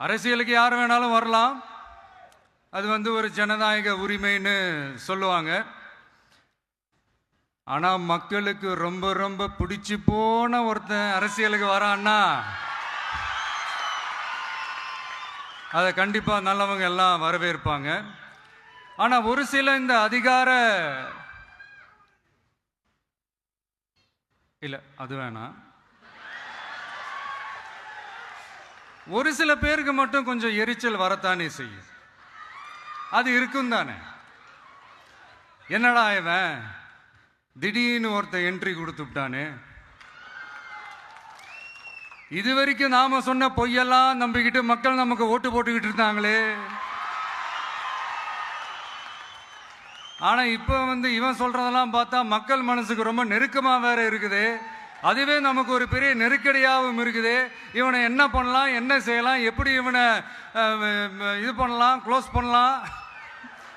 அரசியலுக்கு யார் வேணாலும் வரலாம், அது ஒரு ஜனநாயக உரிமைன்னு சொல்லுவாங்க. ஆனா மக்களுக்கு ரொம்ப ரொம்ப பிடிச்சு போன ஒருத்தன் அரசியலுக்கு வரான்னா அதை கண்டிப்பா நல்லவங்க எல்லாம் வரவேற்பாங்க. ஆனா ஒரு சில இந்த அதிகார இல்ல அது வேணாம், ஒரு சில பேருக்கு மட்டும் கொஞ்சம் எரிச்சல் வரத்தானே செய்யும். அது இருக்கும் தானே. என்னடா இவன் திடீர்னு ஒருத்த என்ட்ரி கொடுத்துட்டானே, இது வரைக்கும் நாம சொன்ன பொய்யெல்லாம் நம்பிக்கிட்டு மக்கள் நமக்கு ஓட்டு போட்டுக்கிட்டு இருந்தாங்களே, ஆனா இப்ப இவன் சொல்றதெல்லாம் பார்த்தா மக்கள் மனசுக்கு ரொம்ப நெருக்கமா வேற இருக்குது. அதுவே நமக்கு ஒரு பெரிய நெருக்கடியாகவும் இருக்குது. இவனை என்ன பண்ணலாம், என்ன செய்யலாம், எப்படி இவனை இது பண்ணலாம், க்ளோஸ் பண்ணலாம்.